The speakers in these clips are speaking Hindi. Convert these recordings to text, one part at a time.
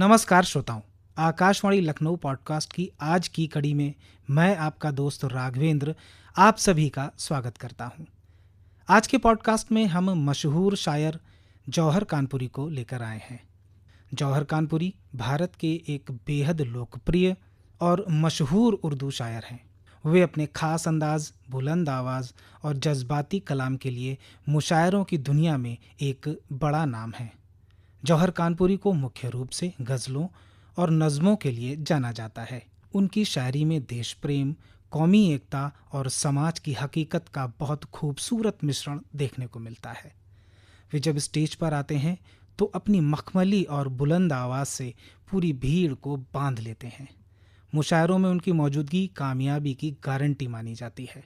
नमस्कार श्रोताओं, आकाशवाणी लखनऊ पॉडकास्ट की आज की कड़ी में मैं आपका दोस्त राघवेंद्र आप सभी का स्वागत करता हूं। आज के पॉडकास्ट में हम मशहूर शायर जौहर कानपुरी को लेकर आए हैं। जौहर कानपुरी भारत के एक बेहद लोकप्रिय और मशहूर उर्दू शायर हैं। वे अपने खास अंदाज, बुलंद आवाज़ और जज्बाती कलाम के लिए मुशायरों की दुनिया में एक बड़ा नाम है। जौहर कानपुरी को मुख्य रूप से गज़लों और नज़मों के लिए जाना जाता है। उनकी शायरी में देश प्रेम, कौमी एकता और समाज की हकीकत का बहुत खूबसूरत मिश्रण देखने को मिलता है। वे जब स्टेज पर आते हैं तो अपनी मखमली और बुलंद आवाज़ से पूरी भीड़ को बांध लेते हैं। मुशायरों में उनकी मौजूदगी कामयाबी की गारंटी मानी जाती है।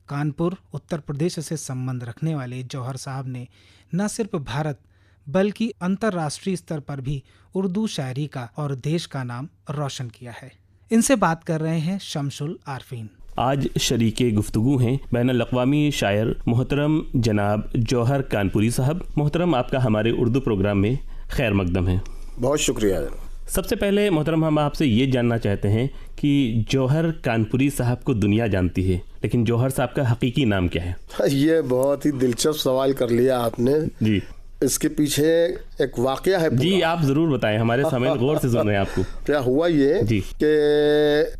कानपुर, उत्तर प्रदेश से संबंध रखने वाले जौहर साहब ने न सिर्फ भारत बल्कि अंतर्राष्ट्रीय स्तर पर भी उर्दू शायरी का और देश का नाम रोशन किया है। इनसे बात कर रहे हैं शमसुल आरफीन। आज शरीके गुफ्तगू हैं बैनुल अक़वामी शायर मोहतरम जनाब जौहर कानपुरी साहब। मोहतरम, आपका हमारे उर्दू प्रोग्राम में खैर मकदम है। बहुत शुक्रिया। सबसे पहले मोहतरम, हम आपसे ये जानना चाहते हैं कि जौहर कानपुरी साहब को दुनिया जानती है, लेकिन जौहर साहब का हकीकी नाम क्या है? ये बहुत ही दिलचस्प सवाल कर लिया आपने जी। इसके पीछे एक वाकया है जी, आप जरूर बताएं, हमारे समय गौर से सुन रहे हैं आपको। क्या हुआ ये जी कि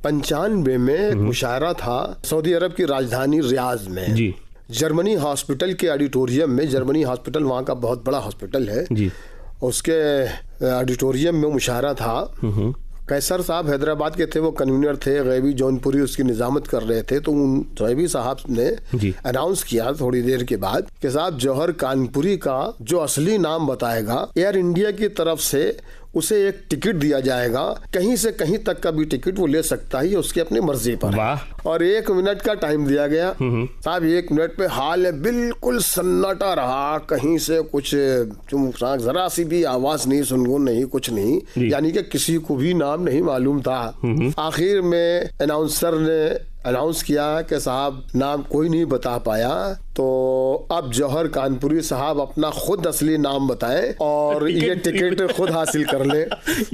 95 में एक मुशायरा था सऊदी अरब की राजधानी रियाज में जी। जर्मनी हॉस्पिटल के ऑडिटोरियम में, जर्मनी हॉस्पिटल वहाँ का बहुत बड़ा हॉस्पिटल है जी, उसके ऑडिटोरियम में मुशायरा था। कैसर साहब हैदराबाद के थे, वो कन्वीनर थे। गैबी जौनपुरी उसकी निजामत कर रहे थे। तो उन गैबी साहब ने अनाउंस किया थोड़ी देर के बाद कि साहब जौहर कानपुरी का जो असली नाम बताएगा, एयर इंडिया की तरफ से उसे एक टिकट दिया जाएगा, कहीं से कहीं तक का भी टिकट वो ले सकता है, उसकी अपनी मर्जी पर है। और 1 मिनट का टाइम दिया गया। साहब 1 मिनट पे हाल है बिल्कुल सन्नाटा रहा, कहीं से कुछ जरा सी भी आवाज नहीं, सुनगुन नहीं, कुछ नहीं, यानी कि किसी को भी नाम नहीं मालूम था। आखिर में अनाउंसर ने अनाउंस किया कि साहब नाम कोई नहीं बता पाया, तो अब जौहर कानपुरी साहब अपना खुद असली नाम बताएं और ये टिकट खुद हासिल कर ले।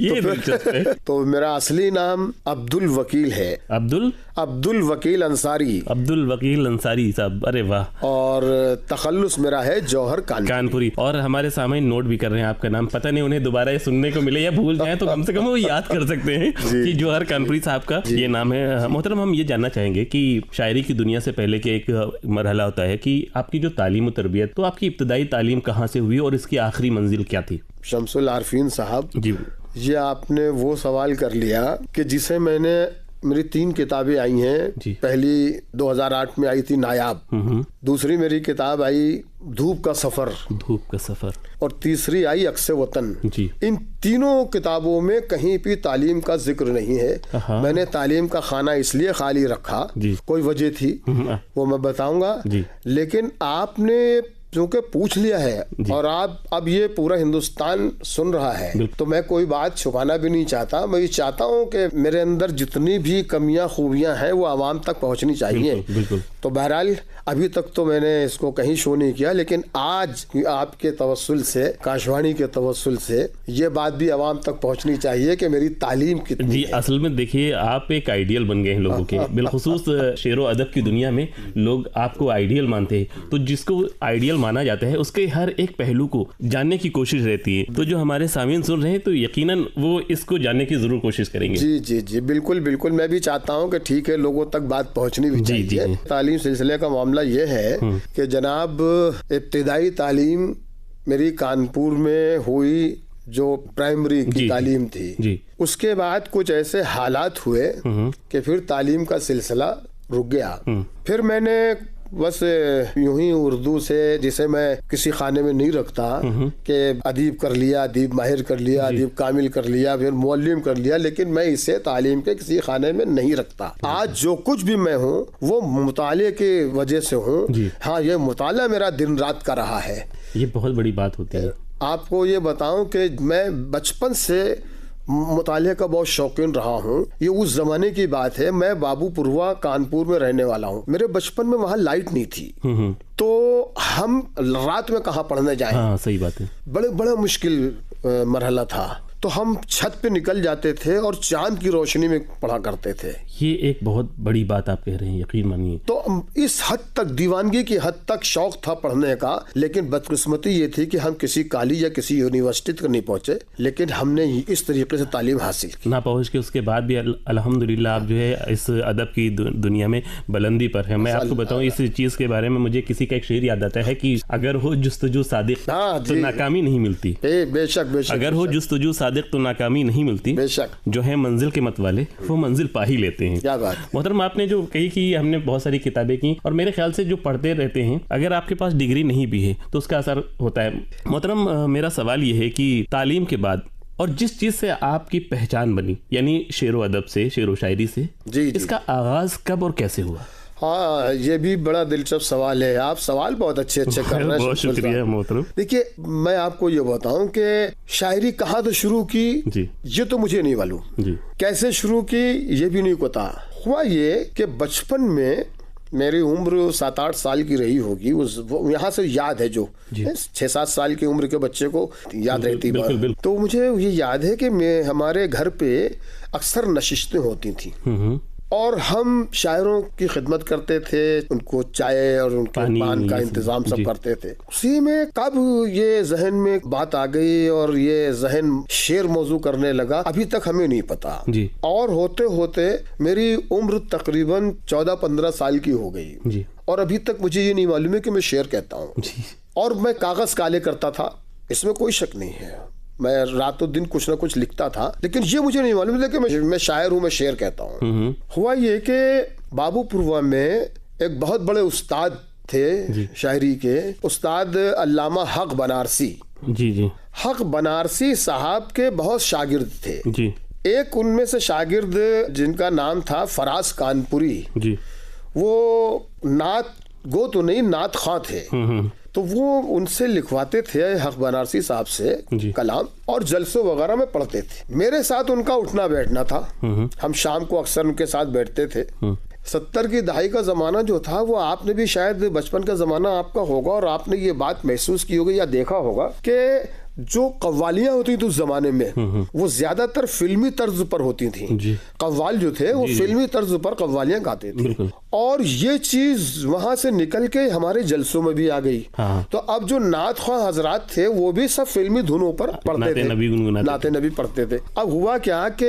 ये तो मेरा असली नाम अब्दुल वकील है। अब्दुल वकील अंसारी। अब्दुल वकील अंसारी साहब, अरे वाह। और तखल्लुस मेरा है जौहर कानपुरी। और हमारे सामने नोट भी कर रहे हैं आपका नाम, पता नहीं उन्हें दोबारा ये सुनने को मिले या भूल जाए तो कम से कम वो याद कर सकते हैं कि जौहर कानपुरी साहब का ये नाम है। मोहतरम, हम ये जानना चाहेंगे कि शायरी की दुनिया से पहले के एक मरहला होता है कि आपकी जो तालीम और तरबियत, तो आपकी इब्तदाई तालीम कहाँ से हुई और इसकी आखिरी मंजिल क्या थी? शमसुल आरफीन साहब जी, ये आपने वो सवाल कर लिया कि जिसे मैंने, मेरी 3 किताबें आई हैं। पहली 2008 में आई थी नायाब, दूसरी मेरी किताब आई धूप का सफर, और तीसरी आई अक्स वतन जी। इन तीनों किताबों में कहीं भी तालीम का जिक्र नहीं है। मैंने तालीम का खाना इसलिए खाली रखा, कोई वजह थी वो मैं बताऊंगा, लेकिन आपने क्योंकि पूछ लिया है और आप अब ये पूरा हिंदुस्तान सुन रहा है, तो मैं कोई बात छुपाना भी नहीं चाहता। मैं ये चाहता हूँ कि मेरे अंदर जितनी भी कमियां खूबियां हैं वो आवाम तक पहुँचनी चाहिए। बिल्कुल। तो बहरहाल अभी तक तो मैंने इसको कहीं शो नहीं किया, लेकिन आज आपके तवस्सुल से, आकाशवाणी के तवस्सुल से ये बात भी आवाम तक पहुँचनी चाहिए कि मेरी तालीम कितनी जी है। असल में देखिए, आप एक आइडियल बन गए हैं लोगों के, बिलखुसूस शेर व अदब की दुनिया में लोग आपको आइडियल मानते हैं। तो जिसको आइडियल माना जाता है उसके हर एक पहलू को जानने की कोशिश रहती है। तो जो हमारे सामीन सुन रहे हैं तो यकीनन वो इसको जानने की जरूर कोशिश करेंगे। जी जी जी, बिल्कुल बिल्कुल। मैं भी चाहता हूँ कि ठीक है, लोगों तक बात पहुँचनी भी चाहिए। तालीम सिलसिले का मामला ये है कि जनाब इब्तिदाई तालीम मेरी कानपुर में हुई, जो प्राइमरी की तालीम थी। उसके बाद कुछ ऐसे हालात हुए कि फिर तालीम का सिलसिला रुक गया। फिर मैंने बस यूं ही उर्दू से, जिसे मैं किसी खाने में नहीं रखता कि अदीब कर लिया, अदीब माहिर कर लिया, अदीब कामिल कर लिया, फिर मुअल्लिम कर लिया, लेकिन मैं इसे तालीम के किसी खाने में नहीं रखता। आज जो कुछ भी मैं हूँ वो मुताले की वजह से हूँ। हाँ, ये मुताला मेरा दिन रात का रहा है। ये बहुत बड़ी बात होती है। आपको ये बताऊं कि मैं बचपन से मुताले का बहुत शौकीन रहा हूँ। ये उस जमाने की बात है, मैं बाबूपुरवा कानपुर में रहने वाला हूँ। मेरे बचपन में वहाँ लाइट नहीं थी, तो हम रात में कहाँ पढ़ने जाएं? हाँ, सही बात है। बड़ा मुश्किल मरहला था। तो हम छत पे निकल जाते थे और चांद की रोशनी में पढ़ा करते थे। ये एक बहुत बड़ी बात आप कह रहे हैं, यकीन मानिए। तो इस हद तक, दीवानगी की हद तक शौक था पढ़ने का, लेकिन बदकिस्मती ये थी कि हम किसी कॉलेज या किसी यूनिवर्सिटी तक नहीं पहुंचे, लेकिन हमने इस तरीके से तालीम हासिल की। ना पहुंच के उसके बाद भी अल्हम्दुलिल्लाह आप जो है इस अदब की दुनिया में बुलंदी पर है। मैं आपको बताऊं, इस चीज के बारे में मुझे किसी का एक शेर याद आता है कि अगर हो जुस्तजू सादिक तो नाकामी नहीं मिलती। बेशक बेशक, अगर हो जुस्तजू सादिक तो नाकामी नहीं मिलती। बेशक, जो है मंजिल के मत वाले वो मंजिल पा ही लेते हैं। क्या बात। मोहतरम, आपने जो कही कि हमने बहुत सारी किताबें की, और मेरे ख्याल से जो पढ़ते रहते हैं, अगर आपके पास डिग्री नहीं भी है तो उसका असर होता है। मोहतरम, मेरा सवाल ये है कि तालीम के बाद और जिस चीज से आपकी पहचान बनी, यानी शेरो अदब से, शेरो शायरी से, जी, इसका आगाज कब और कैसे हुआ? हाँ, ये भी बड़ा दिलचस्प सवाल है। आप सवाल बहुत अच्छे कर रहे हैं। बहुत शुक्रिया मोहतरम। देखिए, मैं आपको ये बताऊं कि शायरी कहाँ से शुरू की जी, ये तो मुझे नहीं मालूम जी। कैसे शुरू की ये भी नहीं पता। हुआ ये कि बचपन में मेरी उम्र 7-8 साल की रही होगी, उस यहाँ से याद है, जो 6-7 साल की उम्र के बच्चे को याद रहती बात। तो मुझे ये याद है कि हमारे घर पे अक्सर नशिस्तें होती थी और हम शायरों की खिदमत करते थे, उनको चाय और उनके पान का इंतजाम सब करते थे। उसी में कब ये जहन में बात आ गई और ये जहन शेर मौजू करने लगा, अभी तक हमें नहीं पता जी। और होते होते मेरी उम्र तकरीबन 14-15 साल की हो गई जी। और अभी तक मुझे ये नहीं मालूम है कि मैं शेर कहता हूँ। और मैं कागज काले करता था, इसमें कोई शक नहीं है। मैं रातों दिन कुछ ना कुछ लिखता था, लेकिन ये मुझे नहीं मालूम था कि मैं शायर हूँ, मैं शेर कहता हूँ। हुआ ये कि बाबूपुरवा में एक बहुत बड़े उस्ताद थे शायरी के, उस्ताद अल्लामा हक बनारसी जी जी। हक बनारसी साहब के बहुत शागिर्द थे जी। एक उनमें से शागिर्द जिनका नाम था फराज कानपुरी जी, वो नात गो तो नहीं, नात खां थे। तो वो उनसे लिखवाते थे हक बनारसी साहब से कलाम और जलसों वगैरह में पढ़ते थे। मेरे साथ उनका उठना बैठना था, हम शाम को अक्सर उनके साथ बैठते थे। 70 की दहाई का जमाना जो था, वो आपने भी शायद बचपन का जमाना आपका होगा और आपने ये बात महसूस की होगी या देखा होगा कि जो कव्वालियां होती थी उस जमाने में वो ज्यादातर फिल्मी तर्ज पर होती थी। कव्वाल जो थे वो फिल्मी तर्ज पर कव्वालियां गाते थे और ये चीज वहां से निकल के हमारे जलसों में भी आ गई। तो अब जो नात ख्वां हजरात थे वो भी सब फिल्मी धुनों पर पढ़ते थे, नाते नबी पढ़ते थे। अब हुआ क्या कि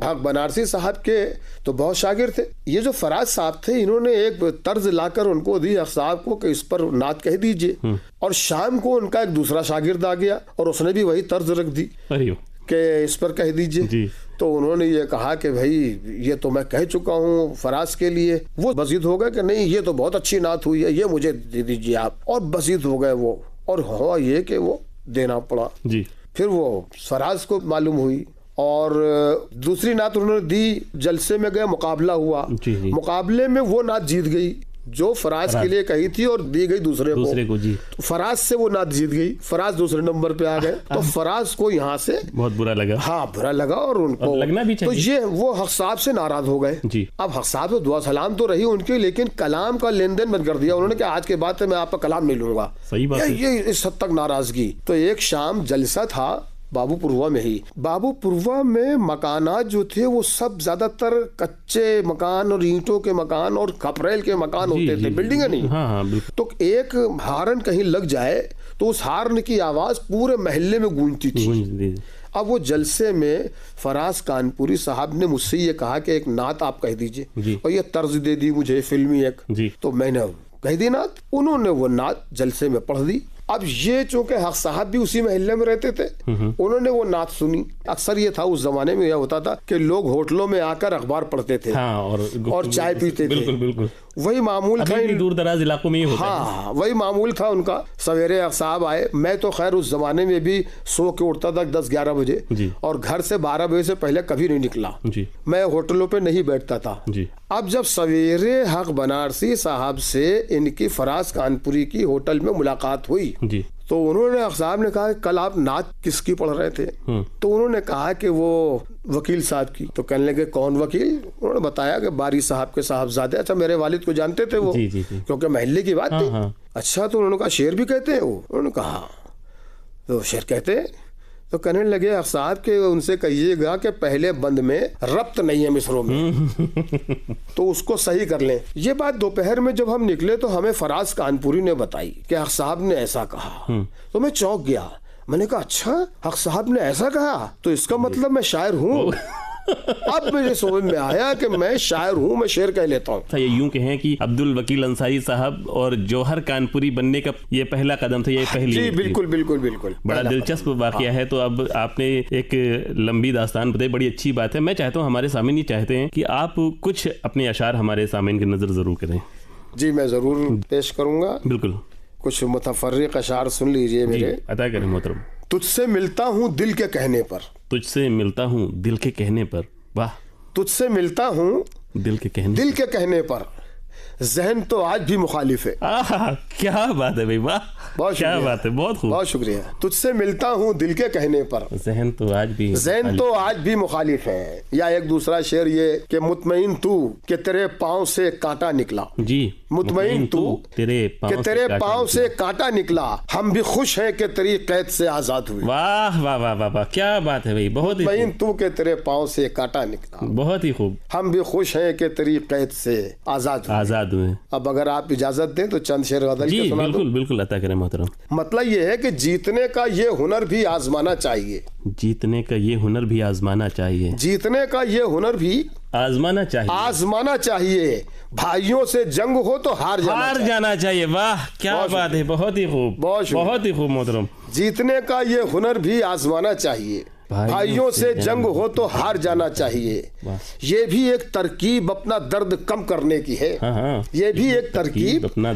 हक बनारसी साहब के तो बहुत शागिर्द थे। ये जो फराज साहब थे, इन्होंने एक तर्ज लाकर उनको दी हक साहब को कि इस पर नात कह दीजिए, और शाम को उनका एक दूसरा शागिर्द आ गया और उसने भी वही तर्ज रख दी कि इस पर कह दीजिए। तो उन्होंने ये कहा कि भाई ये तो मैं कह चुका हूँ फराज के लिए। वो बसीद हो गए कि नहीं, ये तो बहुत अच्छी नात हुई है, ये मुझे दे दीजिए आप, और बसीद हो गए वो। और हुआ ये कि वो देना पड़ा जी। फिर वो फराज को मालूम हुई और दूसरी नात उन्होंने दी, जलसे में गए, मुकाबला हुआ, मुकाबले में वो नात जीत गई जो फराज के लिए कही थी और दी गई दूसरे को जी। तो फराज से वो नात जीत गई, फराज दूसरे नंबर पे आ गए। तो फराज को यहाँ से बहुत बुरा लगा, हाँ बुरा लगा, और उनको लगना भी चाहिए। तो ये वो हक साहब से नाराज हो गए जी। अब हक साहब तो दुआ सलाम तो रही उनकी, लेकिन कलाम का लेन देन बंद कर दिया उन्होंने कि आज के बाद मैं आपका कलाम नहीं लूंगा। सही बात है। ये इस हद तक नाराजगी। तो एक शाम जलसा था बाबूपुरवा में ही। बाबूपुरवा में मकानात जो थे वो सब ज्यादातर कच्चे मकान और ईंटों के मकान और खपरेल के मकान होते थे, बिल्डिंग नहीं। हाँ, तो एक हारन कहीं लग जाए तो उस हारन की आवाज पूरे महल्ले में गूंजती थी। अब वो जलसे में फराज कानपुरी साहब ने मुझसे ये कहा कि एक नात आप कह दीजिए, और ये तर्ज दे दी मुझे फिल्मी एक। तो मैंने कह दी नात, उन्होंने वो नात जलसे में पढ़ दी। अब ये चूंकि हक साहब भी उसी महल्ले में रहते थे, उन्होंने वो नात सुनी। अक्सर ये था उस जमाने में, यह होता था कि लोग होटलों में आकर अखबार पढ़ते थे और चाय पीते थे। बिल्कुल वही मामूल था दूर दराज इलाकों में। हाँ, वही मामूल था उनका। सवेरे हक साहब आए, मैं तो खैर उस जमाने में भी सो के उठता था 10-11 बजे और घर से 12 बजे से पहले कभी नहीं निकला। मैं होटलों पे नहीं बैठता था। अब जब सवेरे हक बनारसी साहब से इनकी फराज कानपुरी की होटल में मुलाकात हुई जी, तो उन्होंने हक साहब ने कहा कल आप नात किसकी पढ़ रहे थे? तो उन्होंने कहा कि वो वकील साहब की। तो कहने लगे कौन वकील? उन्होंने बताया कि बारी साहब के साहबजादे। अच्छा, मेरे वालिद को जानते थे वो, क्योंकि महल्ले की बात थी। अच्छा, तो उन्होंने कहा शेर भी कहते हैं वो? उन्होंने कहा तो शेर कहते हैं। तो कहने लगे साहब के उनसे कहिएगा कि पहले बंद में रब्त नहीं है मिसरों में तो उसको सही कर लें। ये बात दोपहर में जब हम निकले तो हमें फराज कानपुरी ने बताई कि हक साहब ने ऐसा कहा। तो मैं चौंक गया, मैंने कहा अच्छा हक साहब ने ऐसा कहा तो इसका मतलब मैं शायर हूँ। अब मुझे समझ में आया कि मैं शायर हूँ, मैं शेर कह लेता हूँ। ये यूं कहें कि अब्दुल वकील अंसारी साहब और जौहर कानपुरी बनने का ये पहला कदम था, ये पहली। जी बिल्कुल बिल्कुल बिल्कुल, बड़ा दिलचस्प वाकया है। तो अब आपने एक लंबी दास्तान बताई, बड़ी अच्छी बात है। मैं चाहता हूँ, हमारे सामने ये चाहते हैं कि आप कुछ अपने अशार हमारे सामने की नजर जरूर करें। जी मैं जरूर पेश करूंगा। बिल्कुल, कुछ मुतफर्रिक अशार सुन लीजिए मेरे। अता करें मोहतरम। तुझसे मिलता हूँ दिल के कहने पर, तुझसे मिलता हूँ दिल के कहने पर। वाह। तुझसे मिलता हूँ दिल के कहने पर, जहन तो आज भी मुखालिफ है। क्या बात है भाई, वाह, बहुत क्या बात है, बहुत खूब, बहुत शुक्रिया। तुझसे मिलता हूँ दिल के कहने पर, जहन तो आज भी मुखालिफ है। या एक दूसरा शेर ये कि मुतमईन तू कि तेरे पाँव से कांटा निकला। जी, मुतमईन तू तेरे पाँव से कांटा निकला, हम भी खुश हैं कि तेरी कैद से आजाद हुए। वाह वाह वाह वाह, क्या बात है भाई, बहुत ही। मुतमईन तू के तेरे पाँव से कांटा निकला, बहुत ही खूब, हम भी खुश हैं कि तेरी कैद से आजाद हुए। अब अगर आप इजाजत दें तो चंद शेर गजल के सुना दूं। बिल्कुल अता करें मोहतरम। मतलब ये है कि जीतने का ये हुनर भी आजमाना चाहिए। जीतने का ये हुनर भी आजमाना चाहिए। जीतने का ये हुनर भी आजमाना चाहिए। भाइयों से जंग हो तो हार जाना चाहिए। वाह क्या बात है, बहुत ही खूब, बहुत ही खूब मोहतरम। जीतने का ये हुनर भी आजमाना चाहिए, भाइयों से जंग हो तो हार जाना चाहिए। ये भी एक तरकीब अपना दर्द कम करने की है। ये भी एक तरकीब अपना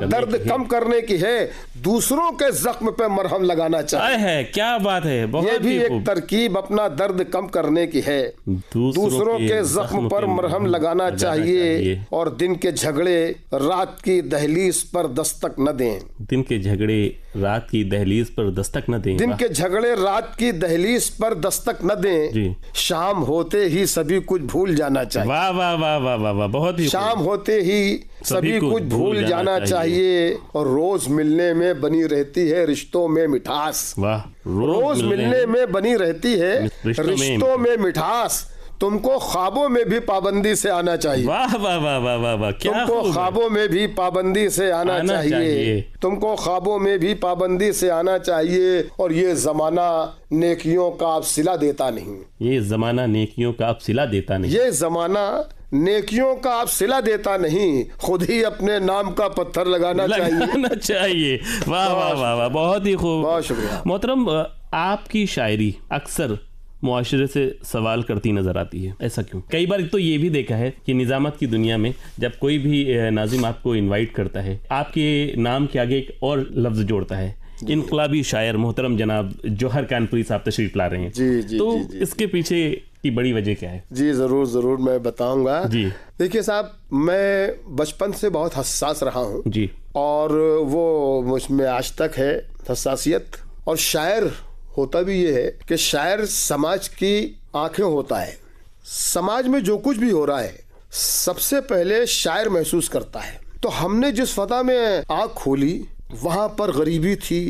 दर्द कम करने की है। दूसरों के जख्म पे मरहम लगाना चाहिए। क्या बात है, ये भी एक तरकीब अपना दर्द कम करने की है। दूसरों के जख्म पर मरहम लगाना चाहिए। और दिन के झगड़े रात की दहलीज पर दस्तक न दें। दिन के झगड़े रात की दहलीज पर दस्तक न दें। दिन के झगड़े रात की दहलीज पर दस्तक न दें। शाम होते ही सभी कुछ भूल जाना चाहिए। वाह वाह वाह वाह वाह वाह, बहुत ही। शाम होते ही सभी कुछ भूल जाना चाहिए। और रोज मिलने में बनी रहती है रिश्तों में मिठास। वाह, रोज मिलने में बनी रहती है रिश्तों में मिठास। तुमको ख्वाबों में भी पाबंदी से आना चाहिए। वाह वाह वाह वाह वाह वाह, तुमको ख्वाबों में भी पाबंदी से आना चाहिए। तुमको ख्वाबों में भी पाबंदी से आना चाहिए। और ये जमाना नेकियों का अब सिला देता नहीं। ये जमाना नेकियों का अब सिला देता नहीं। ये जमाना नेकियों का अब सिला देता नहीं। खुद ही अपने नाम का पत्थर लगाना चाहिए। वाह वाह वाह वाह, बहुत ही खूब, बहुत शुक्रिया मोहतरम। आपकी शायरी अक्सर मुआशरे से सवाल करती नजर आती है, ऐसा क्यों? कई बार तो ये भी देखा है कि निजामत की दुनिया में जब कोई भी नाजिम आपको इनवाइट करता है, आपके नाम के आगे एक और लफ्ज जोड़ता है, इनकलाबी शायर मोहतरम जनाब जौहर कानपुरी साहब तशरीफ ला रहे हैं। जी, तो इसके पीछे की बड़ी वजह क्या है? जी जरूर मैं बताऊंगा। जी देखिए साहब, मैं बचपन से बहुत हसास रहा हूँ जी, और वो मुझमें आज तक है हसासियत। और शायर होता भी ये है कि शायर समाज की आंखें होता है। समाज में जो कुछ भी हो रहा है सबसे पहले शायर महसूस करता है। तो हमने जिस फता में आंख खोली वहां पर गरीबी थी,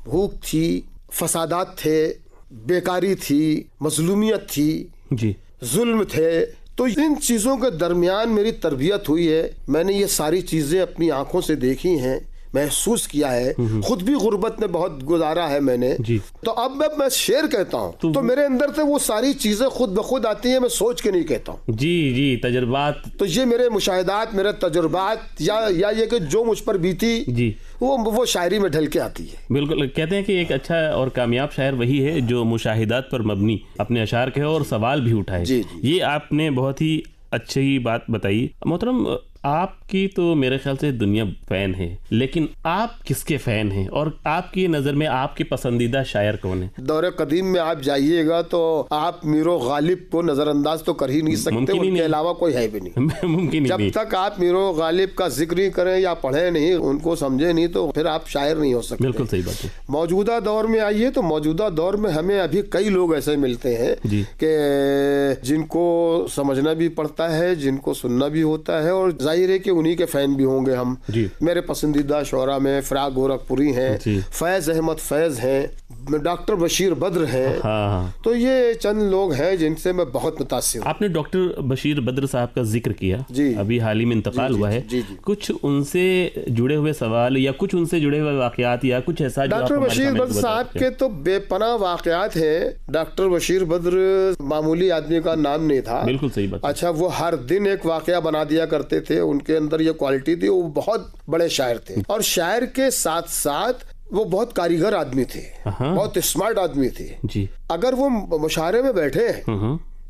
भूख थी, फसादात थे, बेकारी थी, मजलूमियत थी जी, जुल्म थे। तो इन चीज़ों के दरमियान मेरी तरबियत हुई है। मैंने ये सारी चीज़ें अपनी आंखों से देखी हैं, महसूस किया है। खुद भी गुर्बत में बहुत गुजारा है मैंने जी। तो अब मैं शेर कहता हूँ तो मेरे अंदर से वो सारी चीजें खुद ब खुद आती हैं, मैं सोच के नहीं कहता हूँ। जी तजुर्बात, तो ये मेरे मुशाहिदात, मेरे तजुर्बात या ये कि जो मुझ पर बीती जी, वो शायरी में ढल के आती है। बिल्कुल, कहते हैं कि एक अच्छा और कामयाब शायर वही है जो मुशाहिदात पर मबनी अपने अशार कहे और सवाल भी उठाए। ये आपने बहुत ही अच्छी बात बताई मोहतरम। आपकी तो मेरे ख्याल से दुनिया फैन है, लेकिन आप किसके फैन हैं और आपकी नज़र में आपके पसंदीदा शायर कौन है? दौरे कदीम में आप जाइएगा तो आप मीरो गालिब को नज़रअंदाज तो कर ही नहीं सकते, उनके अलावा कोई है भी नहीं। मुमकिन जब तक आप मीरो गालिब का जिक्र ही करें या पढ़े नहीं, उनको समझे नहीं, तो फिर आप शायर नहीं हो सकते। बिल्कुल सही बात है। मौजूदा दौर में आइए तो मौजूदा दौर में हमें अभी कई लोग ऐसे मिलते हैं कि जिनको समझना भी पड़ता है, जिनको सुनना भी होता है, और जाहिर है कि उन्हीं के फैन भी होंगे हम। मेरे पसंदीदा शोरा में फिराक गोरखपुरी हैं, फैज अहमद फैज हैं, डॉक्टर बशीर बद्र हैं। हाँ। तो ये चंद लोग हैं जिनसे मैं बहुत मुतासिर हूं। आपने डॉक्टर बशीर बद्र साहब का जिक्र किया जी। अभी हाल ही में इंतकाल हुआ है। जी, जी। कुछ उनसे जुड़े हुए सवाल या कुछ उनसे जुड़े हुए वाकयात या कुछ ऐसा जो डॉक्टर बशीर बद्र साहब के तो बेपनाह वाकयात हैं। डॉक्टर बशीर बद्र मामूली आदमी का नाम नहीं था। बिल्कुल सही बात। अच्छा, वो हर दिन एक वाकया बना दिया करते थे। उनके अंदर ये क्वालिटी थी, वो बहुत बड़े शायर थे और शायर के साथ साथ वो बहुत कारीगर आदमी थे, बहुत स्मार्ट आदमी थे जी। अगर वो मुशायरे में बैठे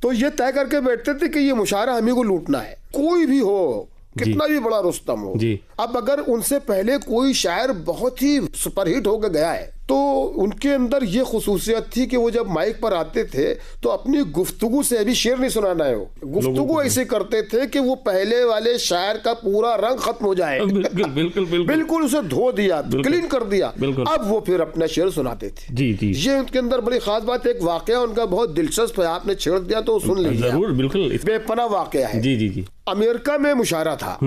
तो ये तय करके बैठते थे कि ये मुशायरा हम ही को लूटना है, कोई भी हो, कितना भी बड़ा रुस्तम हो जी। अब अगर उनसे पहले कोई शायर बहुत ही सुपरहिट होकर गया है तो उनके अंदर ये खुसूसियत थी कि वो जब माइक पर आते थे तो अपनी गुफ्तगू से अभी शेर नहीं सुनाना है, वो गुफ्तगू ऐसे करते थे कि वो पहले वाले शायर का पूरा रंग खत्म हो जाए। बिल्कुल उसे धो दिया, क्लीन कर दिया, अब वो फिर अपना शेर सुनाते थे। जी जी। ये उनके अंदर बड़ी खास बात है। एक वाकया उनका बहुत दिलचस्प है, आपने छेड़ दिया तो सुन लीजिए। जरूर, बिल्कुल बेपनाह वाकया है। जी जी जी। अमेरिका में मुशायरा था,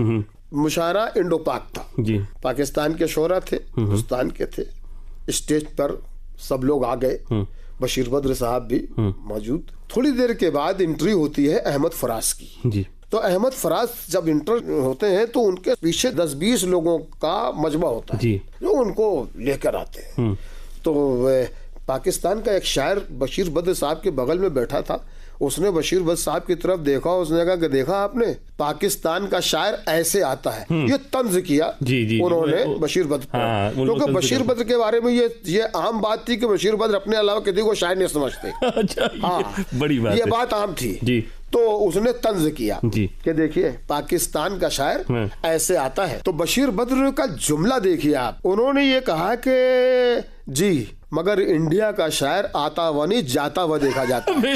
मुशायरा इंडो पाक था जी। पाकिस्तान के शोरा थे, हिंदुस्तान के थे। स्टेज पर सब लोग आ गए, बशीर बद्र साहब भी मौजूद। थोड़ी देर के बाद एंट्री होती है अहमद फराज की जी। तो अहमद फराज जब इंटर होते हैं तो उनके पीछे 10-20 लोगों का मजमा होता है जी। जो उनको लेकर आते हैं। तो पाकिस्तान का एक शायर बशीर बद्र साहब के बगल में बैठा था, उसने बशीर बद्र साहब की तरफ देखा, उसने कहा कि देखा आपने, पाकिस्तान का शायर ऐसे आता है। ये तंज किया जी, जी, उन्होंने बशीर बद्र, क्योंकि बशीर बद्र के बारे में ये आम बात थी कि बशीर बद्र अपने अलावा किसी को शायर नहीं समझते। अच्छा, हाँ, बड़ी बात ये है। बात आम थी जी। तो उसने तंज किया जी। कि देखिए पाकिस्तान का शायर ऐसे आता है। तो बशीर बद्र का जुमला देखिए आप, उन्होंने ये कहा कि जी मगर इंडिया का शायर आता हुआ नहीं जाता हुआ देखा जाता है।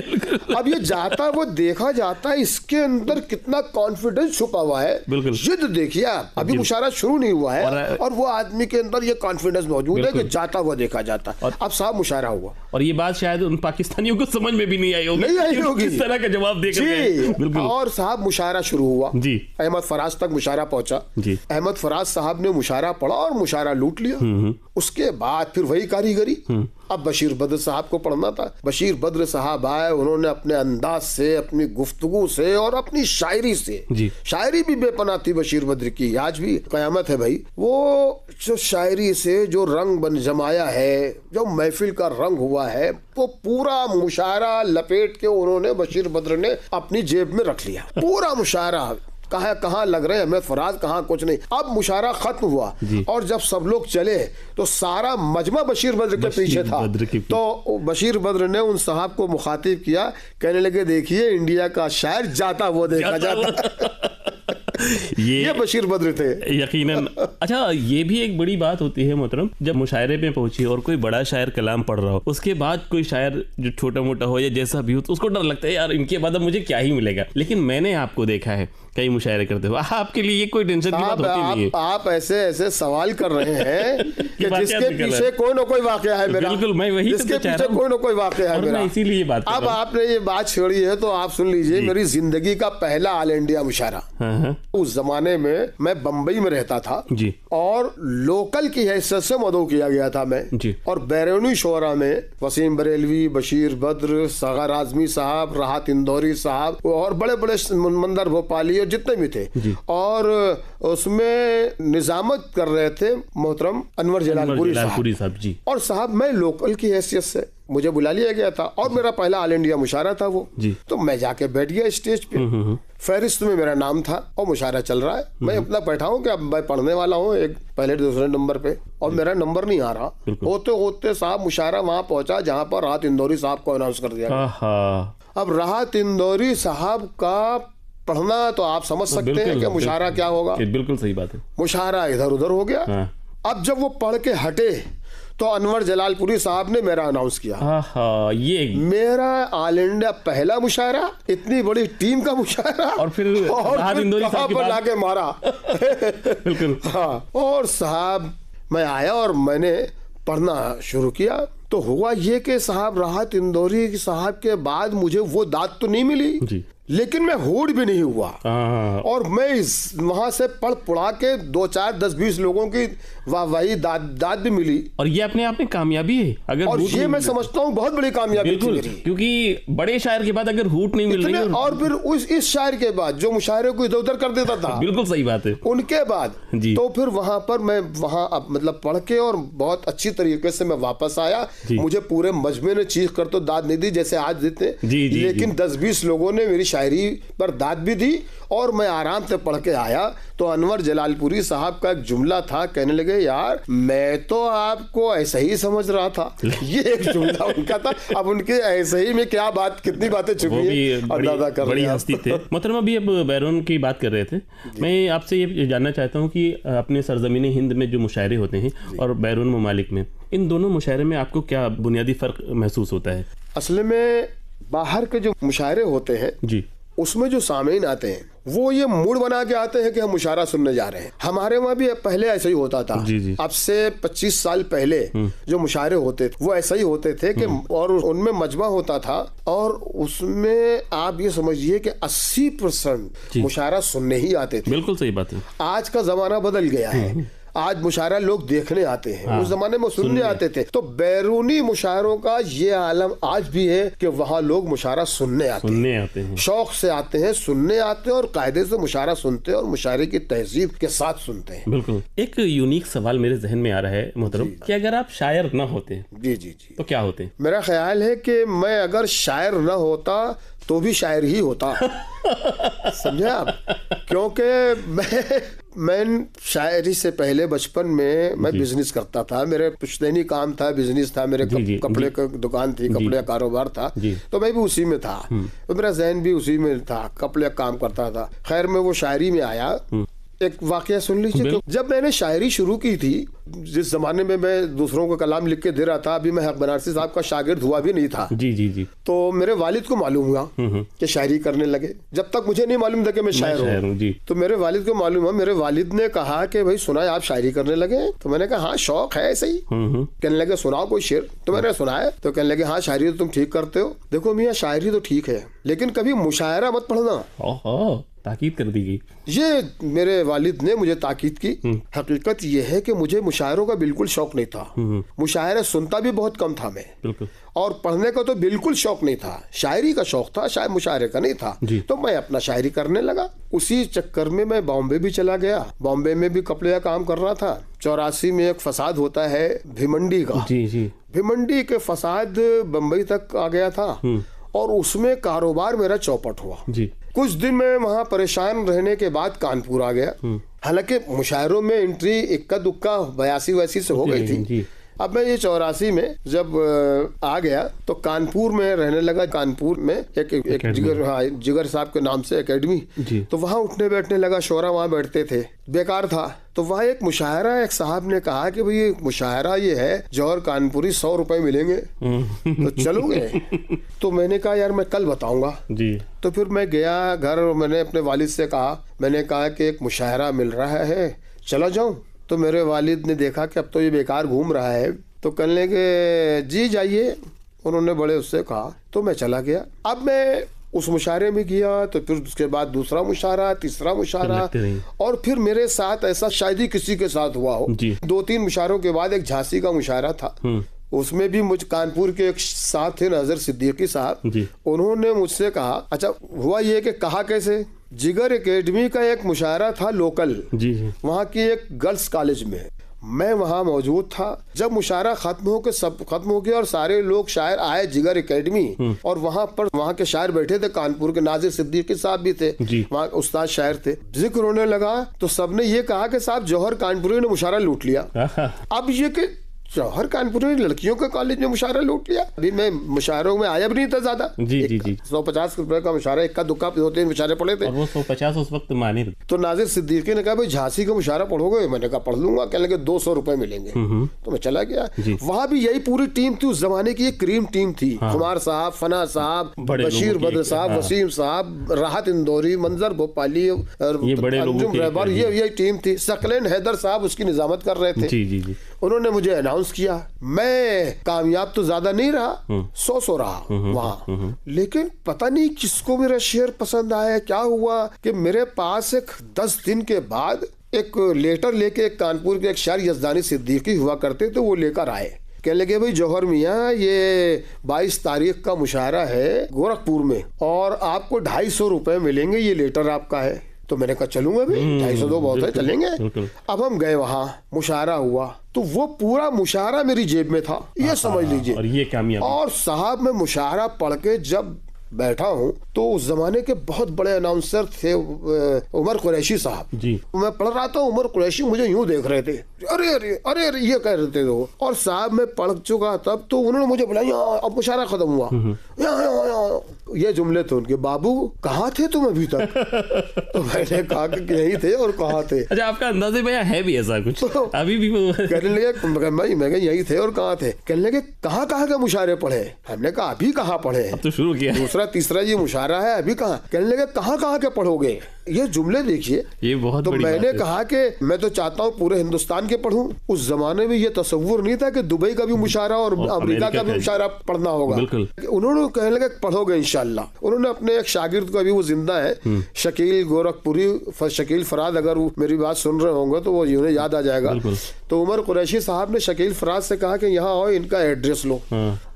अब ये जाता हुआ देखा जाता है, इसके अंदर कितना कॉन्फिडेंस छुपा हुआ है। जिद देखिए आप, अभी मुशायरा शुरू नहीं हुआ है और वो आदमी के अंदर ये कॉन्फिडेंस मौजूद है कि जाता हुआ देखा जाता है। अब साहब मुशायरा हुआ और ये बात शायद उन पाकिस्तानियों को समझ में भी नहीं आई होगी किस तरह का जवाब देकर जी। और साहब मुशायरा शुरू हुआ जी। अहमद फराज तक मुशायरा पहुंचा जी। अहमद फराज साहब ने मुशायरा पढ़ा और मुशायरा लूट लिया। उसके बाद फिर वही कारीगरी, अब बशीर बद्र साहब को पढ़ना था। बशीर बद्र साहब आए, उन्होंने अपने अंदाज से, अपनी गुफ्तगू से और अपनी शायरी से, शायरी भी बेपनाह थी बशीर बद्र की, आज भी कयामत है भाई। वो जो शायरी से जो रंग बन जमाया है, जो महफिल का रंग हुआ है, वो पूरा मुशायरा लपेट के उन्होंने बशीर बद्र ने अपनी जेब में रख लिया। पूरा मुशायरा कहाँ लग रहे हैं फराज, कहाँ कुछ नहीं। अब मुशायरा खत्म हुआ और जब सब लोग चले तो सारा मजमा बशीर बद्र के पीछे था। तो बशीर बद्र ने उन साहब को मुखातिब किया, कहने लगे देखिए इंडिया का शायर जाता वो देखा जाता। ये बशीर बद्र थे यकीनन। अच्छा, ये भी एक बड़ी बात होती है मोहतरम, जब मुशायरे में पहुंची और कोई बड़ा शायर कलाम पढ़ रहा हो, उसके बाद कोई शायर जो छोटा मोटा हो या जैसा भी हो, तो उसको डर लगता है यार इनके बाद अब मुझे क्या ही मिलेगा। लेकिन मैंने आपको देखा है कई मुशायरे करते हो, आपके लिए ये कोई टेंशन की बात होती नहीं है। आप ऐसे ऐसे सवाल कर रहे हैं कि जिसके पीछे कोई ना कोई वाकया है मेरा। बिल्कुल, मैं वही जिसके पीछे कोई ना कोई वाकया है मेरा, इसीलिए बात। अब आपने ये बात छेड़ी है तो आप सुन लीजिए। मेरी जिंदगी का पहला ऑल इंडिया मुशायरा, उस जमाने में मैं बम्बई में रहता था जी, और लोकल की हैसियत से मदऊ किया गया था मैं जी। और बैरूनी शोरा में वसीम बरेलवी, बशीर बद्र, सगर आजमी साहब, राहत इंदौरी साहब और बड़े बड़े मंदर भोपाली जितने भी थे, और उसमें निजामत कर रहे थे मोहतरम अनवर जलालपुरी साहब जी। और साहब मैं लोकल की हैसियत से मुझे बुला लिया गया था और मेरा पहला ऑल इंडिया मुशायरा था वो जी। तो मैं जाके बैठ गया स्टेज पे, फहरिस्त में मेरा नाम था और मुशायरा चल रहा है। मैं अपना बैठा हूँ कि अब मैं पढ़ने वाला हूँ एक पहले दूसरे नंबर पे और मेरा नंबर नहीं आ रहा। होते होते साहब मुशायरा वहां पहुंचा जहां पर राहत इंदौरी साहब को अनाउंस कर दिया। अब राहत इंदौरी साहब का पढ़ना तो आप समझ सकते हैं कि मुशायरा क्या होगा। बिल्कुल सही बात है। मुशायरा इधर उधर हो गया। अब जब वो पढ़ के हटे तो अनवर जलालपुरी साहब ने मेरा अनाउंस किया। ये मेरा ऑल इंडिया पहला मुशायरा, इतनी बड़ी टीम का मुशायरा, और फिर कहां पर लाके मारा। बिल्कुल हाँ। और साहब मैं आया और मैंने पढ़ना शुरू किया तो तो हुआ ये कि साहब राहत इंदौरी साहब के बाद मुझे वो दाद तो नहीं मिली जी, लेकिन मैं होड़ भी नहीं हुआ। और मैं वहां से पढ़ पढ़ा के 2, 4, 10, 20 लोगों की वाहवाही दाद भी मिली। और ये अपने आप में कामयाबी है। अगर और ये मैं समझता हूँ बहुत बड़ी कामयाबी थी मेरी, क्योंकि बड़े शायर के बाद अगर हूट नहीं मिल रही है, और फिर इस शायर के बाद जो मुशायरे को इधर उधर कर देता था, बिल्कुल सही बात है, उनके बाद तो फिर वहां पर मैं मतलब पढ़ के और बहुत अच्छी तरीके से मैं वापस आया। मुझे पूरे मजमे ने चीख कर तो दाद नहीं दी जैसे आज देते, लेकिन 10-20 लोगों ने मेरी शायरी पर दाद भी दी और मैं आराम से पढ़ के आया। तो अनवर जलालपुरी साहब का एक जुमला था, कहने लगे यार मैं तो आपको ऐसा ही समझ रहा था। ये एक जुमला उनका था। अब उनके ऐसे ही में क्या बात, कितनी बातें छुपी है, अंदाजा कर बड़ी हस्ती थे। मोहतरमा अभी अब बैरून की बात कर रहे थे, मैं आपसे ये जानना चाहता हूँ कि अपने सरजमीन हिंद में जो मुशायरे होते हैं और बैरून ममालिक में, इन दोनों मुशायरे में आपको क्या बुनियादी फर्क महसूस होता है? असल में बाहर के जो मुशायरे होते हैं जी, उसमें जो सामीन आते हैं वो ये मूड बना के आते हैं कि हम मुशायरा सुनने जा रहे हैं। हमारे वहाँ भी पहले ऐसा ही होता था। अब से 25 साल पहले जो मुशायरे होते थे वो ऐसा ही होते थे कि और उनमें मजमा होता था और उसमें आप ये समझिए कि 80% मुशायरा सुनने ही आते थे। बिल्कुल सही बात है। आज का जमाना बदल गया है, आज मुशायरा लोग देखने आते हैं, उस जमाने में सुनने आते थे। तो बैरूनी मुशायरों का ये आलम आज भी है कि वहाँ लोग मुशायरा सुनने आते हैं, शौक से आते हैं, सुनने आते हैं और कायदे से मुशायरा सुनते हैं और मुशायरे की तहजीब के साथ सुनते हैं। बिल्कुल। एक यूनिक सवाल मेरे जहन में आ रहा है मोहतरम कि अगर आप शायर न होते जी तो क्या होते? मेरा ख्याल है कि मैं अगर शायर न होता तो भी शायर ही होता। समझे आप? क्योंकि मैं शायरी से पहले बचपन में मैं बिजनेस करता था। मेरे पुश्तैनी काम था, बिजनेस था, मेरे कपड़े की दुकान थी, कपड़े का कारोबार था, तो मैं भी उसी में था। तो मेरा जहन भी उसी में था, कपड़े का काम करता था। खैर मैं वो शायरी में आया। एक वाकया सुन लीजिए। जब मैंने शायरी शुरू की थी, जिस जमाने में मैं दूसरों को कलाम लिख के दे रहा था, अभी मैं हक बनारसी साहब का शागिर्द हुआ भी नहीं था। जी। तो मेरे वालिद को मालूम हुआ कि शायरी करने लगे। जब तक मुझे नहीं मालूम था कि मैं शायर हूँ, तो मेरे वालिद को मालूम हुआ। मेरे वालिद ने कहा कि भाई सुना आप शायरी करने लगे? तो मैंने कहा हाँ शौक है ऐसे ही। कहने लगे सुनाओ कोई शेर। तो मैंने सुनाया। तो कहने लगे हाँ शायरी तो तुम ठीक करते हो। देखो मियाँ शायरी तो ठीक है, लेकिन कभी मुशायरा मत पढ़ना। ताकीद कर दी गई। ये मेरे वालिद ने मुझे ताकीद की। हकीकत ये है कि मुझे मुशायरों का बिल्कुल शौक नहीं था। मुशायरे सुनता भी बहुत कम था मैं, बिल्कुल, और पढ़ने का तो बिल्कुल शौक नहीं था। शायरी का शौक था, शायद मुशायरे का नहीं था। तो मैं अपना शायरी करने लगा। उसी चक्कर में मैं बॉम्बे भी चला गया। बॉम्बे में भी कपड़े का काम कर रहा था। 84 में एक फसाद होता है भिमंडी का। भिमंडी के फसाद बम्बई तक आ गया था और उसमें कारोबार मेरा चौपट हुआ। कुछ दिन में वहाँ परेशान रहने के बाद कानपुर आ गया। हालांकि मुशायरों में एंट्री इक्का दुक्का 82 से हो गई थी। अब मैं ये 84 में जब आ गया तो कानपुर में रहने लगा। कानपुर में एक जिगर साहब के नाम से एकेडमी, तो वहाँ उठने बैठने लगा। शोरा वहाँ बैठते थे, बेकार था। तो वहाँ एक मुशायरा, एक साहब ने कहा कि भाई मुशायरा ये है जौहर कानपुरी 100 रुपए मिलेंगे, तो चलोगे? तो मैंने कहा यार मैं कल बताऊंगा। तो फिर मैं गया घर और मैंने अपने वालिद से कहा, मैंने कहा कि एक मुशायरा मिल रहा है, चला जाऊं? तो मेरे वालिद ने देखा कि अब तो ये बेकार घूम रहा है, तो कहने लगे जी जाइए। उन्होंने बड़े उससे कहा, तो मैं चला गया। अब मैं उस मुशायरे में गया, तो फिर उसके बाद दूसरा मुशायरा, तीसरा मुशायरा, और फिर मेरे साथ ऐसा शायद ही किसी के साथ हुआ हो। 2-3 मुशायरों के बाद एक झांसी का मुशायरा था। उसमें भी मुझ कानपुर के एक साथ थे नजर सिद्दीकी साहब। उन्होंने मुझसे कहा, अच्छा हुआ ये कि कहा कैसे? जिगर एकेडमी का एक मुशायरा था लोकल, वहाँ की एक गर्ल्स कॉलेज में। मैं वहाँ मौजूद था। जब मुशायरा खत्म हो गया और सारे लोग शायर आए जिगर एकेडमी, और वहाँ पर वहाँ के शायर बैठे थे। कानपुर के नाजिर सिद्दीकी साहब भी थे, वहाँ उस्ताद शायर थे। जिक्र होने लगा तो सबने ये कहा कि साहब जौहर कानपुरी ने मुशायरा लूट लिया। अब ये कि जौहर कानपुर ने लड़कियों के कॉलेज में मुशायरा लूट लिया। अभी मैं मुशायरों में आया भी नहीं था ज्यादा। 150 रुपए का मुशायरा, इक्का दुक्का 2-3 मुशायरे पढ़े थे, और वो 150 उस वक्त माने। तो नाजिर सिद्दीकी ने कहा भाई झांसी का मुशायरा पढ़ोगे? मैंने कहा पढ़ लूंगा। कहने लगे 200 रुपए मिलेंगे। तो मैं चला गया। वहाँ भी यही पूरी टीम थी। उस जमाने की एक क्रीम टीम थी। कुमार साहब, फना साहब, बशीर बद्र साहब, वसीम साहब, राहत इंदौरी, मंजर भोपाली, अंजुम रहबर, ये टीम थी। सकलेन हैदर साहब उसकी निजामत कर रहे थे। उन्होंने मुझे अनाउंस किया। मैं कामयाब तो ज्यादा नहीं रहा, 100 रहा वहां, लेकिन पता नहीं किसको मेरा शेयर पसंद आया। क्या हुआ कि मेरे पास एक 10 दिन के बाद एक लेटर लेके एक कानपुर के एक शायर यजदानी सिद्दीकी हुआ करते थे, वो लेकर आए। कहने लगे भाई जौहर मियाँ, ये 22 तारीख का मुशायरा है गोरखपुर में और आपको 250 रुपए मिलेंगे, ये लेटर आपका है। तो मैंने कहा चलूंगा भाई, 250 तो बहुत है, चलेंगे। अब हम गए वहाँ, मुशायरा हुआ, तो वो पूरा मुशायरा मेरी जेब में था, ये समझ लीजिए। और ये कामयाबी। और साहब मैं मुशायरा पढ़ के जब बैठा हूँ तो उस जमाने के बहुत बड़े अनाउंसर थे उमर कुरैशी साहब जी। मैं पढ़ रहा था, उमर कुरैशी मुझे यूं देख रहे थे, अरे अरे अरे अरे ये कह रहे थे वो। और साहब मैं पढ़ चुका तब, तो उन्होंने मुझे बुलाया, अब मुशायरा खत्म हुआ, यहाँ ये जुमले थे उनके, बाबू कहाँ थे तुम अभी तक? तो मैंने कहा कि यही थे। और कहाँ थे? अच्छा, आपका अंदाजे भैया है भी ऐसा कुछ? तो अभी भी कहने लगे भाई, मैं यही थे। और कहाँ थे? कहने लगे कहाँ कहाँ के मुशायरे पढ़े? हमने कहा अभी कहाँ पढ़े, अब तो शुरू किया, दूसरा तीसरा ये मुशायरा है, अभी कहाँ? कहने लगे कहाँ कहाँ के पढ़ोगे? ये जुमले देखिए, ये बहुत तो मैंने कहा कि मैं तो चाहता हूँ पूरे हिंदुस्तान के पढ़ूं। उस जमाने में ये तसव्वुर नहीं था कि दुबई का भी मुशायरा और अमेरिका का भी मुशायरा पढ़ना होगा। उन्होंने कहने लगे पढ़ोगे इंशाल्लाह। उन्होंने अपने एक शागिर्द को, अभी वो जिंदा है, शकील गोरखपुरी, शकील फराद, अगर मेरी बात सुन रहे होंगे तो वो उन्हें याद आ जाएगा। तो उमर कुरैशी साहब ने शकील फराद से कहा कि यहाँ आओ, इनका एड्रेस लो।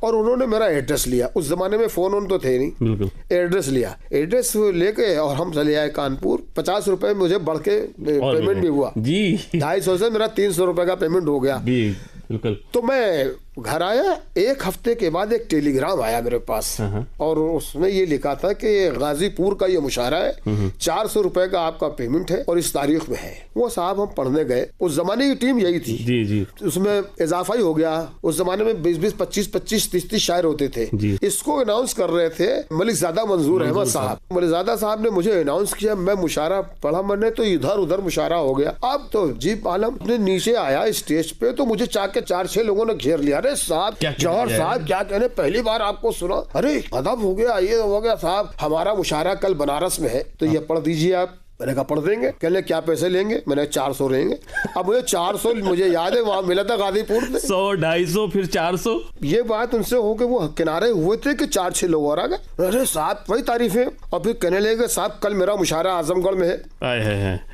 और उन्होंने मेरा एड्रेस लिया। उस जमाने में फोन तो थे नहीं, एड्रेस लिया, एड्रेस लेके और हम चले आए कानपुर। 50 रुपए मुझे बढ़ के पेमेंट भी हुआ जी। 250 से मेरा 300 रुपए का पेमेंट हो गया। बिल्कुल। तो मैं घर आया, एक हफ्ते के बाद एक टेलीग्राम आया मेरे पास, और उसमें ये लिखा था कि गाजीपुर का ये मुशायरा है, 400 रुपए का आपका पेमेंट है और इस तारीख में है। वो साहब हम पढ़ने गए, उस जमाने की टीम यही थी जी जी। उसमें इजाफा ही हो गया। उस जमाने में 20-20, 25-25, 30-30 शायर होते थे। इसको अनाउंस कर रहे थे मलिकजादा मंजूर अहमद साहब। मलिकजादा साहब ने मुझे अनाउंस किया, मैं मुशायरा पढ़ा, मैंने तो इधर उधर मुशायरा हो गया। अब तो जीप आलम अपने नीचे आया स्टेज पे, तो मुझे चाके 4-6 लोगों ने घेर लिया। अरे साहब, जौहर साहब क्या कहने, पहली बार आपको सुना, अरे अदब हो गया, ये हो गया साहब, हमारा मुशायरा कल बनारस में है, तो ये पढ़ दीजिए आप। मैंने कहा पढ़ देंगे। कहने क्या पैसे लेंगे? मैंने 400 लेंगे। अब मुझे 400 मुझे याद है वहां मिला था गाजीपुर में, 100, 250, फिर 400। ये बात उनसे हो के वो किनारे हुए थे कि 4-6 लोग और आ गए। अरे साहब वही तारीफें। और फिर कहने लगे साहब कल मेरा मुशायरा आजमगढ़ में है,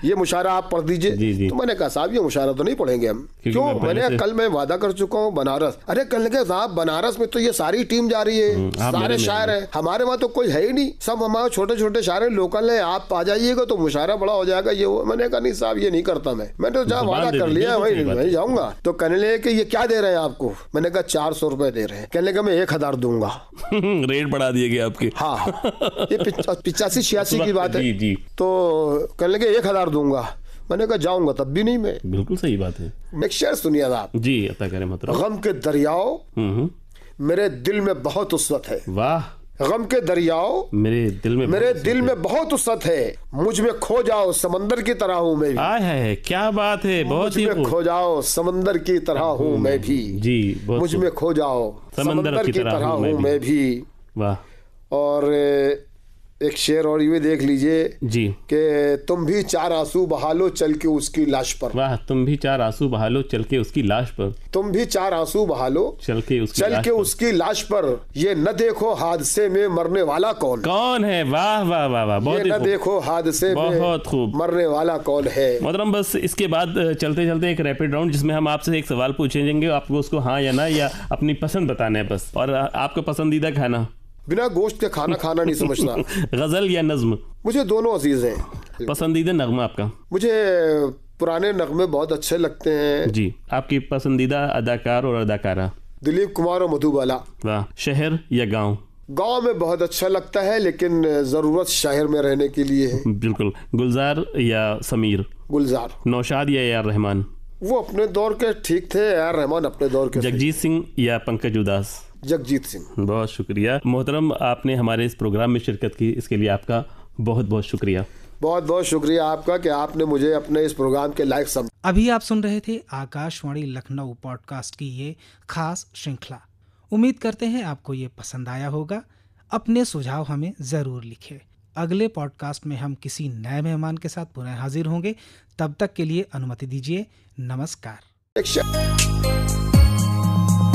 ये मुशायरा आप पढ़ दीजिए। तो मैंने कहा साहब ये मुशायरा तो नहीं पढ़ेंगे हम। क्यों? मैंने कल मैं वादा कर चुका हूँ बनारस। अरे कहने लगे साहब बनारस में तो ये सारी टीम जा रही है, सारे शायर है, हमारे वहाँ तो कोई है ही नहीं, सब हमारे छोटे छोटे शायर लोकल है, आप आ जाइएगा तो मुशायरा बड़ा हो जाएगा। ये वो, मैंने कहा नहीं साहब ये नहीं करता मैंने तो जहाँ वादा कर लिया वही जाऊंगा। तो कहने लगे कि ये क्या दे रहे हैं आपको? मैंने कहा 400 रुपए दे रहे हैं। कहने लगे मैं 1000 दूंगा। रेट बढ़ा दिए गए आपके। हाँ, ये 85-86 की बात है जी। तो कहने लगे 1000 दूंगा। मैंने कहा जाऊंगा तब भी नहीं मैं। बिल्कुल सही बात है। एक शेर सुनिए आप जी, अता करें मतलब। गम के दरियाओ मेरे दिल में बहुत उस्सत है। वाह। गम के दरियाओ मेरे दिल में बहुत उस्सत है, मुझ में खो जाओ समंदर की तरह हूँ मैं भी। है क्या बात है, बहुत ही। मुझ में खो जाओ समंदर की तरह हूँ मैं भी जी। मुझ में खो जाओ समंदर की तरह हूँ मैं भी। वाह। और एक शेर और ये देख लीजिए जी कि तुम भी 4 आंसू बहा लो चल के उसकी लाश पर। वाह। तुम भी 4 आंसू बहा लो चल के उसकी लाश पर। तुम भी 4 आंसू बहा लो चल के उसकी लाश पर। ये न देखो हादसे में मरने वाला कौन है। वाह वाह वाह वाह। ये न देखो हादसे में बहुत खूब मरने वाला कौन है। मोहतरम बस इसके बाद चलते चलते एक रैपिड राउंड जिसमें हम आपसे एक सवाल पूछेंगे, आपको उसको हाँ या ना या अपनी पसंद बताना है बस। और आपका पसंदीदा खाना? बिना गोश्त के खाना नहीं समझता। गजल या नज्म? मुझे दोनों अजीज हैं। पसंदीदा नगमा आपका? मुझे पुराने नगमे बहुत अच्छे लगते हैं जी। आपकी पसंदीदा अदाकार और अदाकारा? दिलीप कुमार और मधुबाला। वाह। शहर या गांव? गांव में बहुत अच्छा लगता है, लेकिन जरूरत शहर में रहने के लिए है। बिल्कुल। गुलजार या समीर? गुलजार। नौशाद या ए आर रहमान? वो अपने दौर के ठीक थे, ए आर रहमान अपने दौर के। जगजीत सिंह या पंकज उदास? जगजीत सिंह। बहुत शुक्रिया मोहतरम, आपने हमारे इस प्रोग्राम में शिरकत की, इसके लिए आपका बहुत बहुत शुक्रिया। बहुत बहुत शुक्रिया आपका कि आपने मुझे अपने इस प्रोग्राम के लायक समझा। अभी आप सुन रहे थे आकाशवाणी लखनऊ पॉडकास्ट की ये खास श्रृंखला। उम्मीद करते हैं आपको ये पसंद आया होगा। अपने सुझाव हमें ज़रूर लिखें। अगले पॉडकास्ट में हम किसी नए मेहमान के साथ पुनः हाजिर होंगे। तब तक के लिए अनुमति दीजिए। नमस्कार। एक